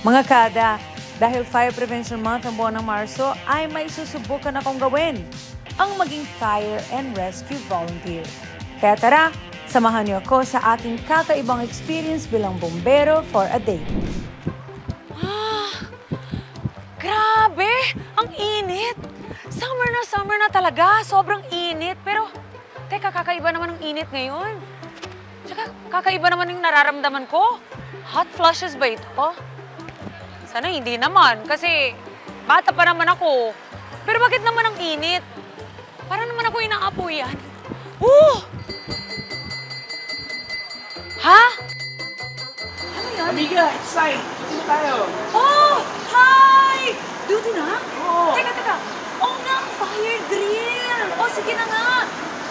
Mga kada, dahil Fire Prevention Month ang buwan ng Marso, ay may susubukan akong gawin, ang maging Fire and Rescue Volunteer. Kaya tara, samahan niyo ako sa aking kakaibang experience bilang bombero for a day. Grabe! Ang init! Summer na talaga. Sobrang init. Pero, teka, kakaiba naman ang init ngayon. Tsaka, kakaiba naman yung nararamdaman ko. Hot flushes ba ito? Sana hindi naman, kasi bata pa naman ako. Pero bakit naman ang init? Para naman ako inaapoyan. Ha? Ano yan? Amiga, it's time. Dito tayo. Oh! Hi! Duty na? Oo. Teka. Oh nga, fire drill! Oh, sige na nga.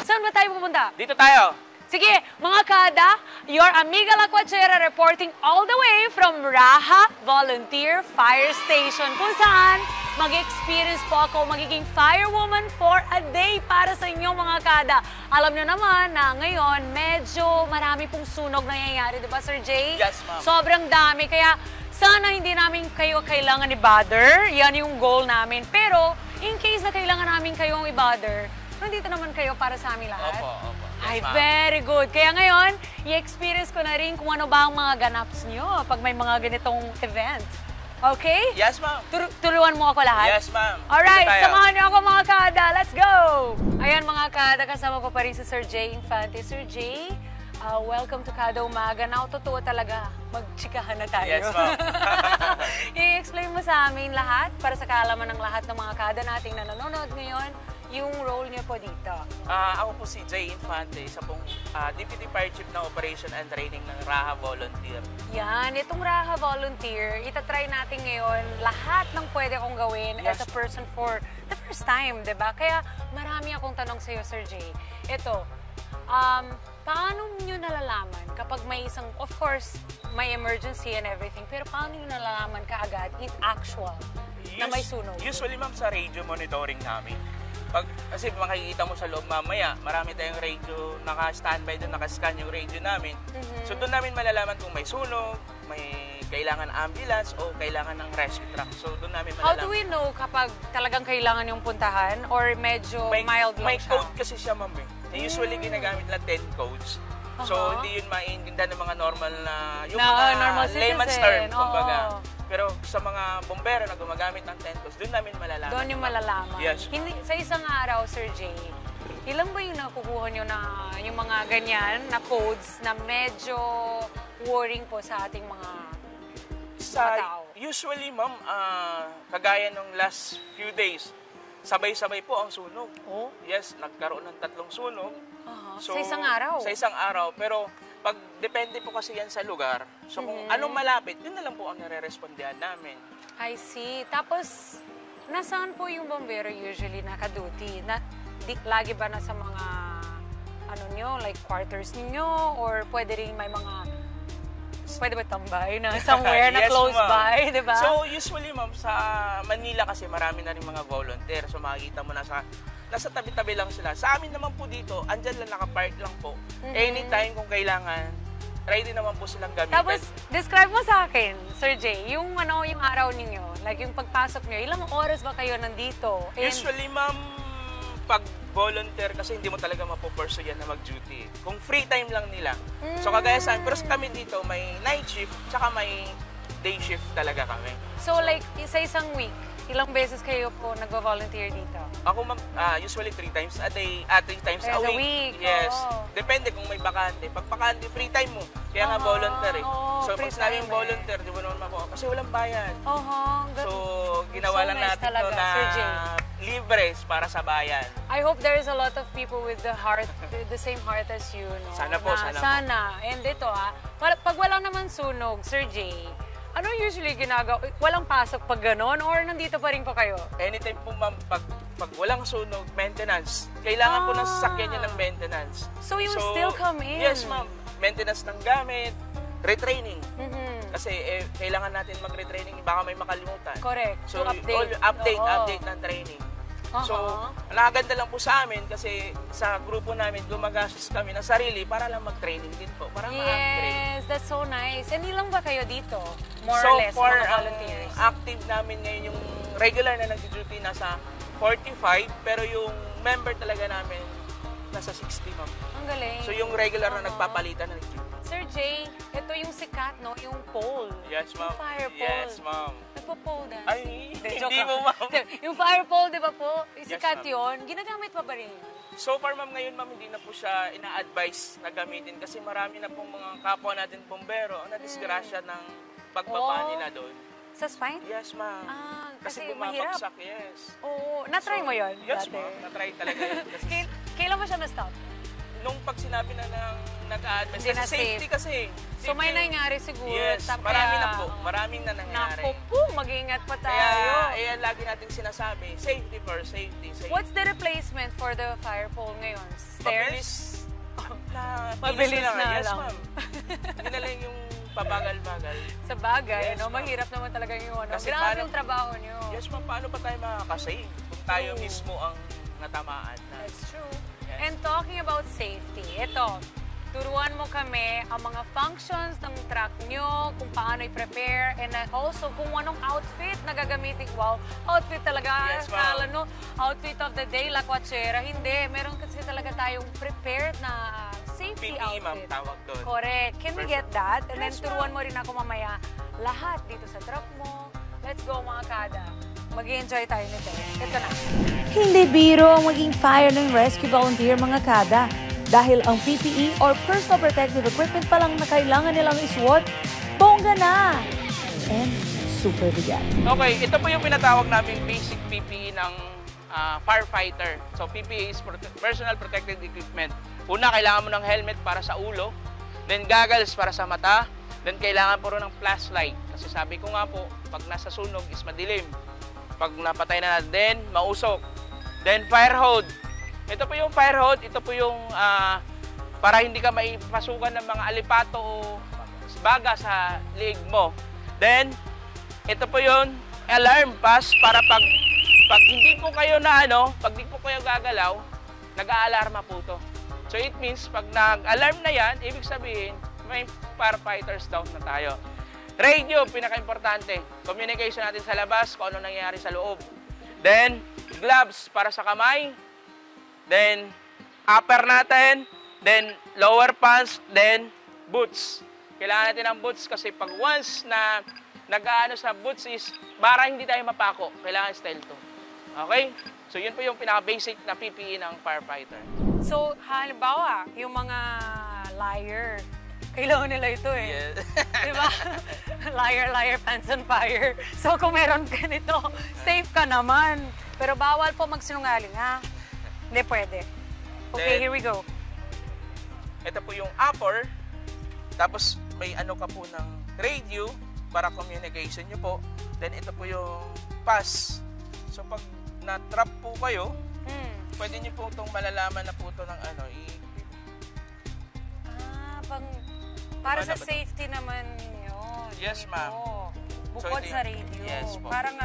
Saan ba tayo pupunta? Dito tayo. Sige, mga kada, your Amiga Lacuachera reporting all the way from Raha Volunteer Fire Station, kung saan mag-experience po ako magiging firewoman for a day para sa inyo, mga kada. Alam nyo naman na ngayon, medyo marami pong sunog nangyayari, di ba, Sir Jay? Yes, ma'am. Sobrang dami, kaya sana hindi namin kayo kailangan i-bother. Yan yung goal namin. Pero, in case na kailangan namin kayong i-bother, nandito naman kayo para sa amin lahat. Opo. Ay, very good. Kaya ngayon, i-experience ko na rin kung ano ba ang mga ganaps nyo pag may mga ganitong event. Okay? Yes, ma'am. Turuan mo ako lahat? Yes, ma'am. Alright, Dito tayo. samahan niyo ako, mga kada. Let's go! Ayan, mga kada, kasama ko pa rin si Sir Jay Infante. Sir Jay, welcome to Kada Umaga. Now, totoo talaga, magchikahan na tayo. Yes, ma'am. I-explain mo sa amin lahat, para sa kaalaman ng lahat ng mga kada nating nanonood ngayon, yung role niyo po dito. Ako po si Jay Infante, isa pong Deputy Fire Chief ng Operation and Training ng Raha Volunteer. Yan, itong Raha Volunteer, itatry natin ngayon lahat ng pwede kong gawin as a person for the first time, di ba? Kaya marami akong tanong sa iyo, Sir Jay. Ito, paano nyo nalalaman kapag may isang, of course, may emergency and everything, pero paano nyo nalalaman kaagad in actual na may sunog? Usually, ma'am, sa radio monitoring namin. Kasi makikita mo sa loob mamaya, marami tayong radio, naka-standby doon, naka-scan yung radio namin. So doon namin malalaman kung may sunog, may kailangan ambulance o kailangan ng rescue truck. So doon namin malalaman. How do we know kapag talagang kailangan yung puntahan or medyo mild lang may siya? code kasi siya, ma'am. Usually ginagamit lang 10 codes. So hindi yun maintindihan ng mga normal na, yung mga normal layman's citizen. term, kumbaga. Pero sa mga bombero na gumagamit ng 10 codes, doon namin malalaman. Doon yung malalaman. Yes. Hindi, sa isang araw, Sir Jay, ilan ba yung nakukuha nyo na yung mga ganyan na codes na medyo worrying po sa ating mga tao? Usually, ma'am, kagaya nung last few days, sabay-sabay po ang sunog. Oh? Yes, nagkaroon ng 3 sunog. Sa isang araw? Sa isang araw. Pero pag depende po kasi yan sa lugar, so kung anong malapit, yun na lang po ang nare-respondihan namin. I see. Tapos, nasaan po yung bombero usually naka-duty? Lagi ba nasa mga, like quarters ninyo? Or pwede rin may mga, pwede ba tambay na somewhere na Yes, close ma'am. by, di ba? So usually, ma'am, sa Manila kasi marami na rin mga volunteer. So makikita mo nasa tabi-tabi lang sila. Sa amin naman po dito, andyan lang, nakapark lang po. Anytime kung kailangan, ready naman po silang gamitin. Tapos, describe mo sa akin, Sir Jay, yung araw ninyo, like yung pagpasok nyo, ilang oras ba kayo nandito? Usually, ma'am, pag volunteer kasi hindi mo talaga mapopurso yan na mag-duty. Kung free time lang nila. So kagaya sa amin, pero kami dito may night shift, tsaka may day shift talaga kami. So like, sa isang week, ilang beses kayo po nagvo-volunteer dito? Ako, ma'am, usually 3 times a day, 3 times a There's a week. week, Yes. oo. Depende kung may bakante. Pag bakante, free time mo. Kaya nga volunteer eh. Oo, So free pag sinabing time volunteer, di mo naman makuha. Kasi walang bayad. So, ginawa So lang nice natin talaga, to na Sir Jay. libre para sa bayan. I hope there is a lot of people with the same heart as you, no? Sana po, sana po. Sana. And ito pag walang naman sunog, Sir Jay, ano usually ginagawa? Walang pasok pag gano'n or nandito pa rin po kayo? Anytime po, ma'am, pag walang sunog, maintenance. Kailangan po ng sasakyan niya ng maintenance. So you still come in? Yes, ma'am. Maintenance ng gamit, retraining. Kasi kailangan natin mag-retraining, baka may makalimutan. Correct. So, To update. update ng training. So, nakaganda lang po sa amin kasi sa grupo namin, gumagastos kami ng sarili para lang mag-training din po, para ma-upgrade. Yes, that's so nice. And ilang ba kayo dito? More So or less, far, mga ang volunteers? active namin ngayon yung regular na nag-duty nasa 45, pero yung member talaga namin nasa 60, ma'am. Ang galing. So yung regular na nagpapalitan na nag-duty. Sir Jay, ito yung sikat, no? Yung pole. Yes, ma'am. Fire pole. Yes, ma'am. Nagpo-pole dance. Ay, joke hindi lang. mo, ma'am. Yung fire pole, di ba po? Yung Yes, sikat ma'am. yun. Ginagamit pa ba rin yun? So far, ma'am, ngayon, ma'am, hindi na po siya ina-advise na gamitin kasi marami na pong mga kapwa natin bumbero ang nadisgrasya ng pagbaba nila doon. Sa spine? Yes, ma'am. Ah, Kasi kasi mahirap. bumabagsak, yes. Oo. Na-try mo yun? Yes, dati? ma'am. Na-try talaga yun. Kasi Kailan mo siya na-stop? nung pag sinabi na ng nag-a-advise, Hindi na kasi safety safe. kasi. So may Safety. nangyari siguro. Yes, marami na po. Maraming na nangyari. Naku po, mag-ingat pa tayo. Kaya lagi natin sinasabi, safety first, safety, safety. What's the replacement for the fire pole ngayon? Stairs? Mabilis Mabilis na. na Yes, lang. ma'am. Hindi na lang yung pabagal-bagal. Sa bagay, Yes, no? ma'am. Mahirap naman talaga yung ano. Kasi Grabe paano- yung trabaho nyo. Yes, ma'am. Paano pa tayo makakasave kung tayo mismo ang natamaan na? That's true. Yes. And talking about safety, ito, turuan mo kami ang mga functions ng truck nyo, kung paano i-prepare, and also kung anong outfit na gagamitin. Wow, outfit talaga. Yes, ma'am. Kala no, outfit of the day, la kwachera. Hindi, meron kasi talaga tayong prepared na safety PPE, ma'am, outfit. tawag doon. Correct. Can we get that? And then Yes, turuan ma'am. mo rin ako mamaya lahat dito sa truck mo. Let's go mga kada. Mag-i-enjoy tayo nito. Ito na. Hindi biro ang maging fire and rescue volunteer mga kada. Dahil ang PPE or personal protective equipment pa lang na kailangan nilang isuot, bongga na! And super bigat. Okay, ito po yung pinatawag namin basic PPE ng firefighter. So PPE is personal protective equipment. Una, kailangan mo ng helmet para sa ulo, then goggles para sa mata, then kailangan po rin ng flashlight. Kasi sabi ko nga po, pag nasa sunog is madilim. Pag napatay na natin, then mausok. Then fire hose. Ito po yung fire hose, ito po yung para hindi ka maipasukan ng mga alipato o baga sa leg mo. Then, ito po yung alarm pass para pag hindi po kayo na pag hindi po kayo gagalaw, nag-aalarma po to. So it means pag nag-alarm na yan, ibig sabihin may firefighters down na tayo. Radio, pinaka-importante. Communication natin sa labas kung ano nangyayari sa loob. Then, gloves para sa kamay. Then, upper natin. Then, lower pants. Then, boots. Kailangan natin ng boots kasi pag once na nag-aano sa boots is para hindi tayo mapako. Kailangan style to. Okay? So, yun po yung pinaka-basic na PPE ng firefighter. So, halimbawa, yung mga liar, kailangan nila ito eh. Yes. Diba? Liar, pants on fire. So, kung meron ka nito, safe ka naman. Pero bawal po magsinungaling, ha? Hindi pwede. Okay, Then, here we go. Ito po yung upper. Tapos, may ano ka po ng radio para communication nyo po. Then, ito po yung pass. So, pag na-trap po kayo, pwede nyo po itong malalaman na po ito ng Para Ano sa ba to? safety naman yun. Yes, Ganito. ma'am. Bukod ito sa yung- radio. Yes, po. Parang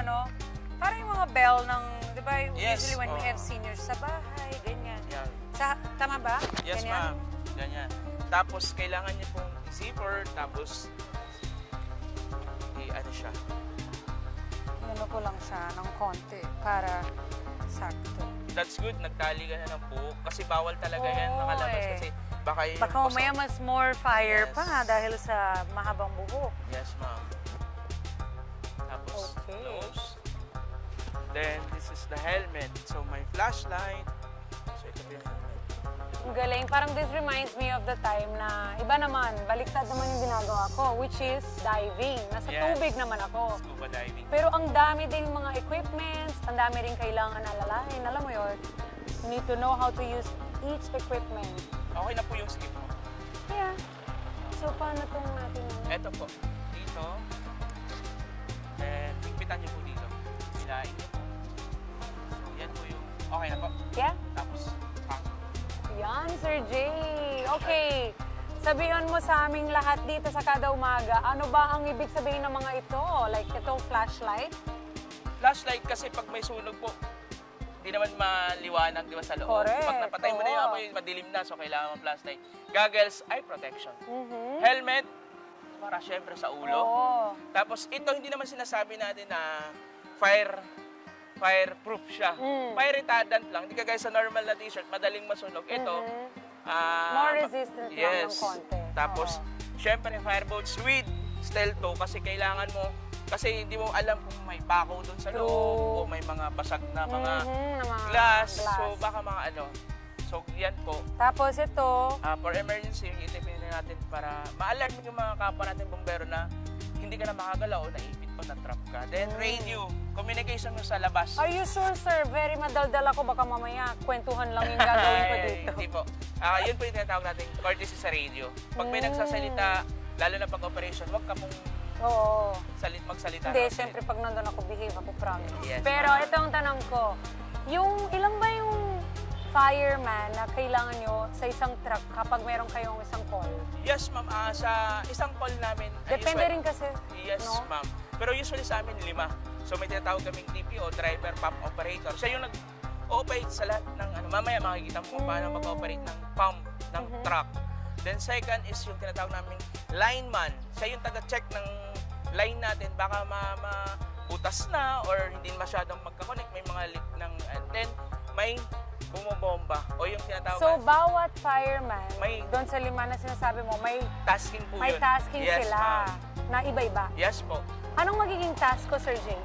parang yung mga bell ng, di ba, Yes, usually when we oo. have seniors sa bahay, ganyan. Yan. Tama ba? Yes, Ganyan? ma'am. Ganyan. Tapos, kailangan nyo pong zipper, tapos, ano siya. Ano ko lang siya ng konti para sakto. That's good, nagtali ka na ng buhok. Kasi bawal talaga yan Oo, nakalabas. eh. Kasi baka yun Baka yung umaya mas more fire Yes. pa dahil sa mahabang buhok. Yes, ma'am. Tapos, Okay. close. Then, this is the helmet. So, may flashlight. So, ito po yung helmet. Ang galing. Parang this reminds me of the time na iba naman, baliktad naman yung ginagawa ko, which is diving. Nasa Yes. tubig naman ako. Scuba diving. Pero ang dami ding mga equipments, ang dami rin kailangan alalahin. Alam mo yun, you need to know how to use each equipment. Okay na po yung skip mo. Yeah. So, paano itong natin? Ito po. Dito. And, higpitan niyo po dito. Hilain niyo po. So, yan po yung... Okay na po. Yeah? Tapos, Yan, Sir Jay. Okay. Sabihan mo sa aming lahat dito sa kada umaga, ano ba ang ibig sabihin ng mga ito? Like itong flashlight? flashlight kasi pag may sunog po, Hindi naman maliwanag, di ba, sa loob. Correct. Pag napatay mo na yung apoy, madilim na, so kailangan mo flashlight. Goggles, eye protection. Helmet, para syempre sa ulo. Tapos ito, hindi naman sinasabi natin na fireproof siya. Fire retardant lang. Hindi kagaya sa normal na t-shirt, madaling masunog. Ito, More resistant lang ng konti. Tapos, syempre, fireboats with steel toe kasi kailangan mo, kasi hindi mo alam kung may bako doon sa loob o may mga basag na mga glass. So, baka mga ano. So, yan po. Tapos ito, For emergency, itipin natin para ma-alert yung mga kapwa natin bombero na hindi ka na makagalaw o naipit pa, na-trap ka. Then, radio. Communication mo sa labas. are you sure, sir? Very madaldal ako. Baka mamaya, kwentuhan lang yung gagawin ko dito. Hindi po. Yun po yung tinatawag natin, courtesy sa radio. Pag may nagsasalita, lalo na pag-operation, huwag ka mong magsalita. Hindi, syempre pag nandun ako, behave ako, promise. Yes, pero ito ang tanong ko. Ilang ba yung fireman na kailangan nyo sa isang truck kapag meron kayong isang call? Yes, ma'am. Sa isang call namin... Depende rin kasi. Yes, no? ma'am. Pero usually sa amin, 5. So may tinatawag kaming TPO, driver, pump operator. Siya yung nag-operate sa lahat ng ano. Mamaya makikita mo kung paano mag-operate ng pump ng truck. Then second is yung tinatawag naming lineman. Siya yung taga-check ng line natin. Baka mabutas na or hindi masyadong magka-connect. May mga leak ng... And then may bumobomba o yung tinatawag. So bawat fireman, may doon sa 5 na sinasabi mo, may tasking po may yun. tasking Yes, sila na iba-iba. Yes po. Anong magiging task ko, Sir Jay?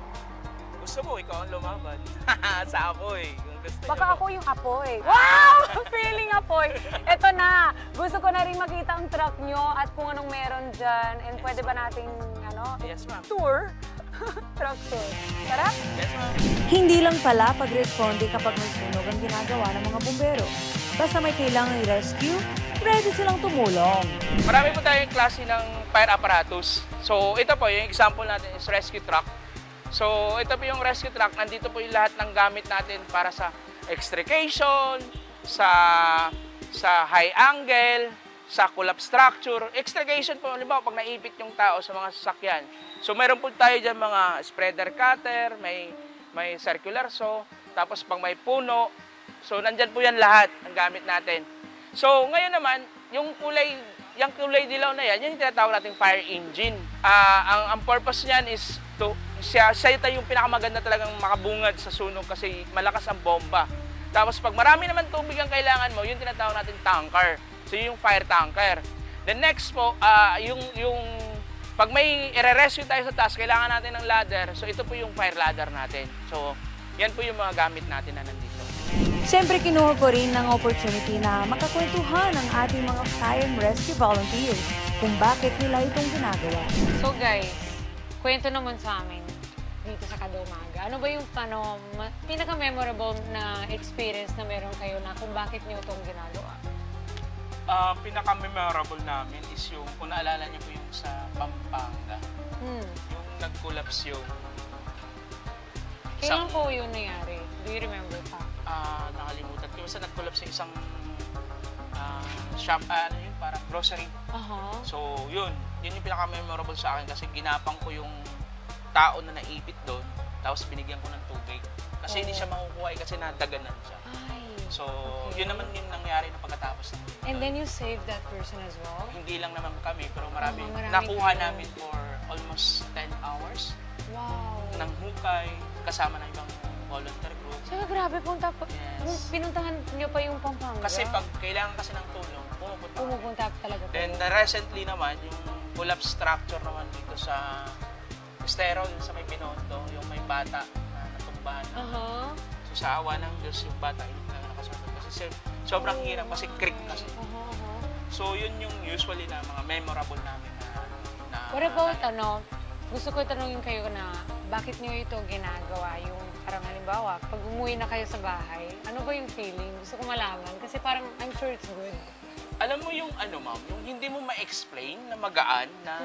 Gusto mo, ikaw ang lumaban. Sa apoy. Kung gusto Baka niyo. ako yung apoy. Wow! Feeling apoy. Ito na. Gusto ko na rin makita ang truck nyo at kung anong meron dyan. And pwede ba nating, Yes, ma'am. tour? Truck tour. Tara? Yes, ma'am. Hindi lang pala pag-responde kapag may sunog ang ginagawa ng mga bumbero. Basta may kailangang i-rescue, ready silang tumulong. Marami po tayong klase ng fire apparatus. So, ito po, yung example natin is rescue truck. So, ito po yung rescue truck. Nandito po yung lahat ng gamit natin para sa extrication, sa high angle, sa collapse structure. Extrication po, halimbawa, pag naipit yung tao sa mga sasakyan. So, meron po tayo dyan mga spreader cutter, may circular saw, tapos pag may puno. So, nandyan po yan lahat ang gamit natin. So, ngayon naman, yung kulay dilaw na yan, yung tinatawag nating fire engine. Ang purpose niyan is siya yung pinakamaganda talagang makabungad sa sunog kasi malakas ang bomba. Tapos pag marami naman tubig ang kailangan mo, yung tinatawag nating tanker. So yung fire tanker. The next po, pag may i-rescue tayo sa taas, kailangan natin ng ladder. So ito po yung fire ladder natin. So yan po yung mga gamit natin na nandito. Siyempre, kinuha ko rin ng opportunity na makakwentuhan ang ating mga fire and rescue volunteers kung bakit nila itong ginagawa. So guys, kwento naman sa amin dito sa Kada Umaga. Ano ba yung pinaka-memorable na experience na meron kayo na kung bakit niyo itong ginagawa? Pinaka-memorable namin is yung, kung naalala niyo po yung sa Pampanga. Yung nag-collapse yung... Kailan po yun nangyari? Do you remember pa? Nakalimutan ko. Basta nag-collapse yung isang shop, parang grocery. So, yun yung pinaka-memorable sa akin kasi ginapang ko yung tao na naipit doon, tapos binigyan ko ng tubig. Kasi hindi siya makukuha kasi nadaganan siya. So, yun naman yung nangyari na pagkatapos ng And then you saved that person as well? Hindi lang naman kami, pero marami maraming nakuha kayo. namin for almost 10 hours. Wow! Ng hukay, kasama ng ibang volunteer group. So, grabe, Yes. pinuntahan niyo pa yung Pampanga? Kasi pag kailangan kasi ng tulong, pumupunta talaga po. Then, recently naman, yung collapse structure naman dito sa Estero, yung sa may Binondo, yung may bata na natumbahan. So, sa awa ng Diyos, yung bata hindi na nakasurvive. Kasi sobrang hirap, kasi creek kasi. So, yun yung usually na mga memorable namin na What about, gusto ko tanungin kayo na bakit niyo ito ginagawa? Yung parang halimbawa, pag umuwi na kayo sa bahay, ano ba yung feeling? Gusto ko malaman kasi parang I'm sure it's good. Alam mo yung ma'am, yung hindi mo ma-explain na magaan na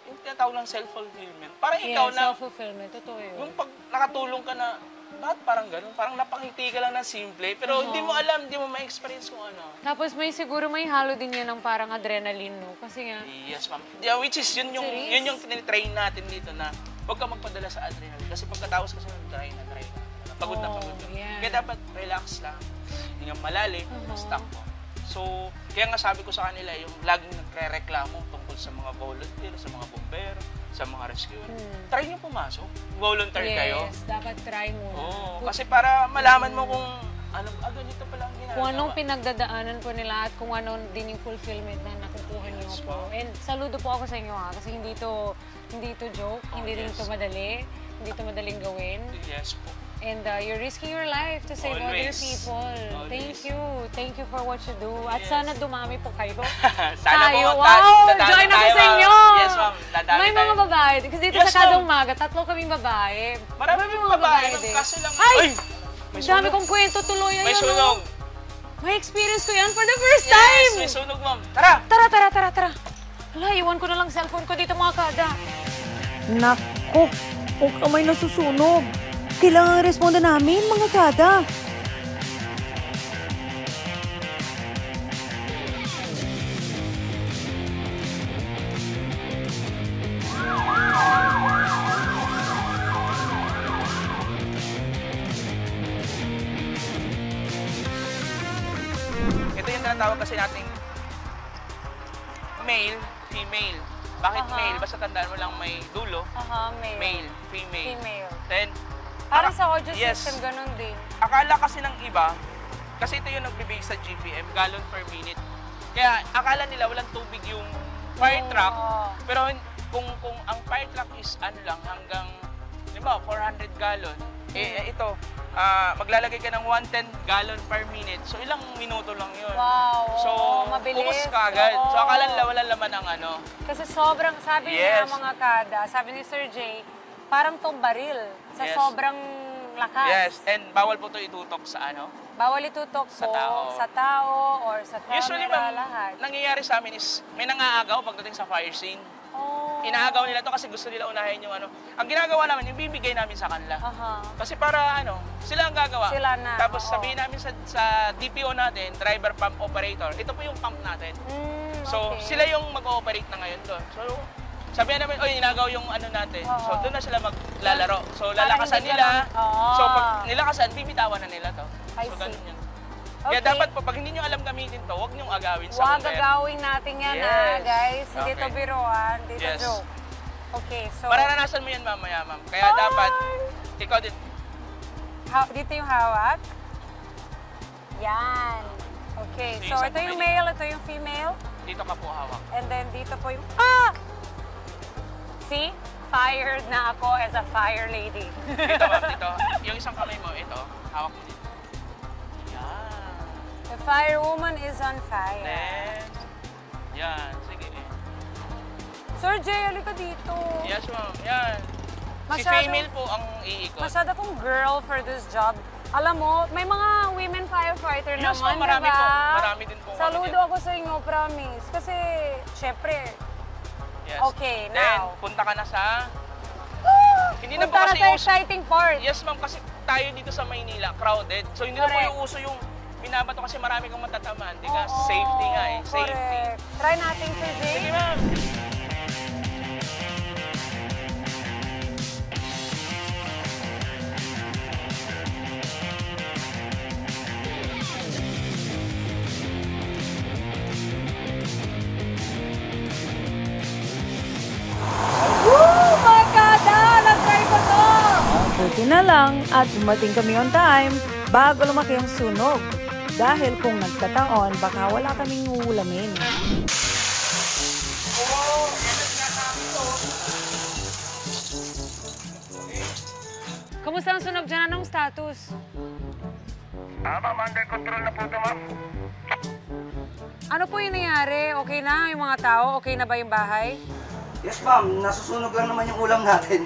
yung tinatawag ng self-fulfillment. Parang ikaw na, self-fulfillment, totoo yun. yung pag nakatulong ka na, bakit parang ganun? Parang napangiti ka lang ng simple, pero hindi mo alam, hindi mo ma-experience kung ano. Tapos siguro may halo din yan ng parang adrenaline, no? Kasi nga, Yes, ma'am. Yeah, which is, yun yung train natin dito na huwag ka magpadala sa adrenaline. Kasi pagkatapos kasi ng dry na. pagod na pagod. yeah. Kaya dapat relax lang, hingang malalim, stop mo. So, kaya nga sabi ko sa kanila, yung laging nagre-reklamo tungkol sa mga volunteer, sa mga bombero, sa mga rescue. Try nyo pumasok. Volunteer kayo. Yes, dapat try mo. Oo, kasi para malaman mo kung ano, ganito pala ang ginagawa. Kung anong pinagdadaanan po nila at kung ano din yung fulfillment na nakukuha niyo po. And saludo po ako sa inyo kasi hindi to joke, hindi din to madali, hindi to madaling gawin. Yes po. And you're risking your life to save other Always. people. Always. Thank you for what you do. At sana dumami po kayo. Sana tayo. po, Wow! dadami Join ako tayo, sa ma'am. inyo! Yes, ma'am. Dadami May mga tayo. babae. Kasi dito Yes, sa Kadong ma'am. Maga, 3 kaming babae. Marami May mga babae, ma'am, din. kaso lang... Ay! May Ang dami sunog. kong kwento tuloy. May Ayun, sunog. oh. May experience ko yan for the first time. Yes, may sunog, ma'am. Tara! Tara. Hala, iwan ko na lang cellphone ko dito mga kada. Nako, huwag ka may nasusunog. Kailangan responda namin, mga kada. Ito yung tinatawag kasi nating male, female. Bakit Aha. male? Basta tandaan mo lang may dulo. Aha, Male, female. Female. Then, Parang sa audio yes. system, ganun din. Akala kasi ng iba, kasi ito yung nagbibigay sa GPM, gallon per minute. Kaya akala nila walang tubig yung fire truck. Pero kung ang fire truck is ano lang hanggang, di ba, 400 gallon. Ito, maglalagay ka ng 110 gallon per minute. So ilang minuto lang yun. Wow, So, mabilis. ubos ka agad. Oo. So akala nila walang laman ng ano. Kasi sobrang, sabi Yes. niya mga kada, sabi ni Sir Jay, parang tong baril sa Yes. sobrang lakas. Yes, and bawal po ito itutok sa ano. Bawal itutok Sa po tao. sa tao or sa camera, Usually, ma'am, lahat. nangyayari sa amin is may nangaagaw pagdating sa fire scene. Oh. Inaagaw nila to kasi gusto nila unahin yung ano. Ang ginagawa namin, yung bibigay namin sa kanila. Aha. Kasi para ano, sila ang gagawa. Sila na, Tapos oo. sabihin namin sa DPO natin, driver pump operator, ito po yung pump natin. So, okay. sila yung mag-ooperate na ngayon doon. So, sabihin namin, oy, inagaw yung ano natin. Oo. So, doon na sila maglalaro. So, Para lalakasan hindi nila. ka Oo. So, pag nilakasan, bibitawan na nila to. I So, see. ganun yun. Kaya Okay. dapat po, pag hindi nyo alam gamitin to, huwag nyo agawin sa Huwag bomber. gagawin natin yan Yes. ha, guys. Hindi to Okay. biruan, hindi to Yes. joke. Okay, so... Mararanasan mo yan mamaya, ma'am. Kaya dapat, ikaw din. Dito yung hawak. Yan. Okay, So, so yung ito isang yung kamay male, ito yung female. Dito ka po hawak. And then dito po yung... See? Fired na ako as a fire lady. Dito, ma'am, dito. Yung isang kamay mo, ito, hawak mo dito. Yan. The firewoman is on fire. Then, yan. Sige. Sir Jay, halika dito. Yes, ma'am. Yan. Si Masyado- female po ang iikot. Masyado kong girl for this job. Alam mo, may mga women firefighter Yes, naman, ma'am, marami diba? po. Marami din po. Saludo ako sa inyo, promise. Kasi, syempre, Yes. Okay, Then, now. punta ka na sa... Hindi na po punta na kasi sa uso. exciting part. Yes, ma'am, kasi tayo dito sa Maynila, crowded. So, hindi na po Correct. yung uso yung binabato kasi marami kang matatamaan. Di ka? Oo, Safety nga eh. Safety. correct. Try natin, Sir Jay. Sige, ma'am. Woo! Mga kada! Nag-try ko to! Buti na lang at dumating kami on time bago lumaki ang sunog. Dahil kung nagkataon, baka wala kaming uulamin. Kamusta ang sunog dyan? Anong status? Ma'am, under control na po ito, ma'am. Ano po yung nangyari? Okay na yung mga tao? Okay na ba yung bahay? Yes, ma'am. Nasusunog lang naman yung ulam natin.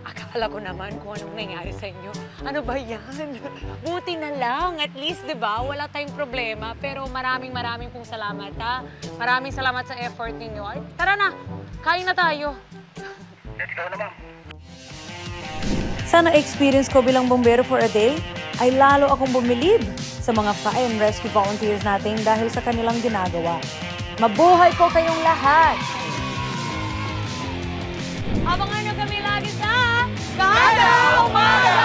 Akala ko naman kung anong nangyari sa inyo. Ano ba yan? Buti na lang. At least, di ba, wala tayong problema. Pero maraming pong salamat, ha? Maraming salamat sa effort ninyo. Ay, tara na! Kain na tayo. Let's go na, ma'am. Sa na-experience ko bilang bombero for a day, ay lalo akong bumilib sa mga fire and rescue volunteers natin dahil sa kanilang ginagawa. Mabuhay po kayong lahat! Abangan nyo kami lagi sa Kada Umaga!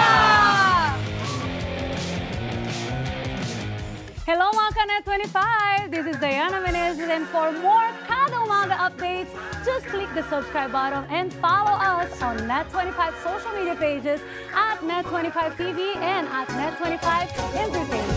Hello mga Kanet 25! This is Diana Menezes, and for more Kada Umaga updates, just click the subscribe button and follow us on Net25 social media pages at Net25 TV and at Net25 Entertainment.